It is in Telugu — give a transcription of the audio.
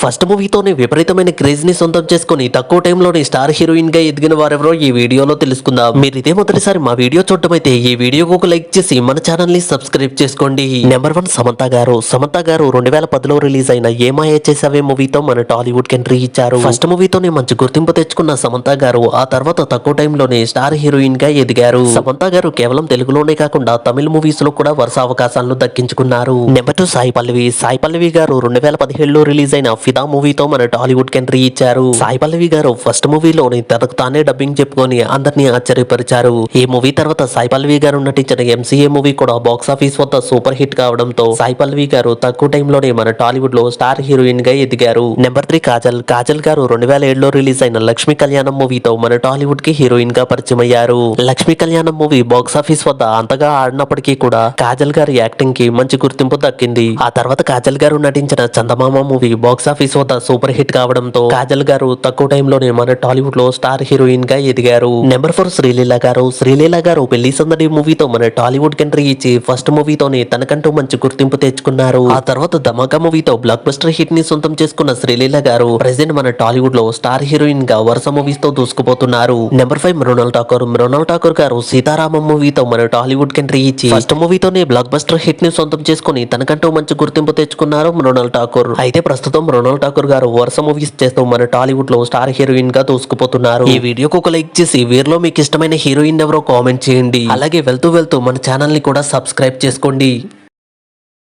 ఫస్ట్ మూవీతోనే విపరీతమైన క్రేజ్ ని సొంతం చేసుకుని తక్కువ టైంలోనే స్టార్ హీరోయిన్ గా ఎదిగిన వారెవరో ఈ వీడియోలో తెలుసుకుందాం. మీరు ఇదే మొదటిసారి మా వీడియో చూడటం అయితే ఈ వీడియోకు ఒక లైక్ చేసి మన ఛానల్ ని సబ్స్క్రైబ్ చేసుకోండి. నెంబర్ 1 సమంత గారు. సమంత గారు 2010లో రిలీజ్ అయిన ఏమాయ చేసావే మూవీతో మన టాలీవుడ్ కి ఎంట్రీ ఇచ్చారు. ఫస్ట్ మూవీతోనే మంచి గుర్తింపు తెచ్చుకున్న సమంత గారు ఆ తర్వాత తక్కువ టైంలోనే స్టార్ హీరోయిన్ గా ఎదిగారు. సమంత గారు కేవలం తెలుగులోనే కాకుండా తమిళ మూవీస్ లో కూడా వరుస అవకాశాలను దక్కించుకున్నారు. నెంబర్ 2 సాయి పల్లవి. సాయి పల్లవి గారు 2017లో రిలీజ్ అయిన ఫిదా మూవీతో మన టాలీవుడ్ కి ఎంట్రీ ఇచ్చారు. సాయి పల్లవి గారు ఫస్ట్ మూవీలోని తనకు తానే డబ్బింగ్ చెప్పుకొని అందరినీ ఆశ్చర్యపరిచారు. ఈ మూవీ తర్వాత సాయి పల్లవి గారు నటించిన ఎంసీఏ మూవీ కూడా బాక్స్ ఆఫీస్ వద్ద సూపర్ హిట్ కావడంతో సాయి పల్లవి గారు తక్కువ టైంలోనే మన టాలీవుడ్ లో స్టార్ హీరోయిన్ గా ఎదిగారు. నెంబర్ 3 కాజల్. కాజల్ గారు 2007లో రిలీజ్ అయిన లక్ష్మీ కళ్యాణం మూవీతో మన టాలీవుడ్ కి హీరోయిన్ గా పరిచయం అయ్యారు. లక్ష్మీ కళ్యాణం మూవీ బాక్స్ ఆఫీస్ వద్ద అంతగా ఆడినప్పటికీ కూడా కాజల్ గారి యాక్టింగ్ కి మంచి గుర్తింపు దక్కింది. ఆ తర్వాత కాజల్ గారు నటించిన చందమామ మూవీ బాక్స్ ఆఫీస్ వద్ద సూపర్ హిట్ కావడంతో కాజల్ గారు తక్కువ టైంలోనే మన టాలీవుడ్ లో స్టార్ హీరోయిన్ గా ఎదిగారు. నెంబర్ 4 శ్రీలీల గారు. శ్రీలీల గారు పెళ్లి సందడి మూవీతో మన టాలీవుడ్ కి ఎంట్రీ ఇచ్చి ఫస్ట్ మూవీతోనే తనకంటూ మంచి గుర్తింపు తెచ్చుకున్నారు. ఆ తర్వాత ధమాకా మూవీతో బ్లాక్ బస్టర్ హిట్ ని సొంతం చేసుకున్న శ్రీలీల గారు ప్రెసెంట్ మన టాలీవుడ్ లో స్టార్ హీరోయిన్ గా వరుస మూవీస్ తో దూసుకుపోతున్నారు. నెంబర్ 5 మృణాల్ ఠాకూర్. మృణాల్ ఠాకూర్ గారు సీతారామం మూవీతో మన టాలీవుడ్ కి ఎంట్రీ ఇచ్చి ఫస్ట్ మూవీతోనే బ్లాక్ బస్టర్ హిట్ ని సొంతం చేసుకుని తనకంటూ మంచి గుర్తింపు తెచ్చుకున్నారు మృణాల్ ఠాకూర్. అయితే ప్రస్తుతం మృణాల్ ఠాకూర్ గారు వరుస మూవీస్ చేస్తూ మన టాలీవుడ్ లో స్టార్ హీరోయిన్ గా దూసుకుపోతున్నారు. ఈ వీడియోకి ఒక లైక్ చేసి వీరిలో మీకు ఇష్టమైన హీరోయిన్ ఎవరో కామెంట్ చేయండి. అలాగే వెళ్తూ మన ఛానల్ ని కూడా సబ్స్క్రైబ్ చేసుకోండి.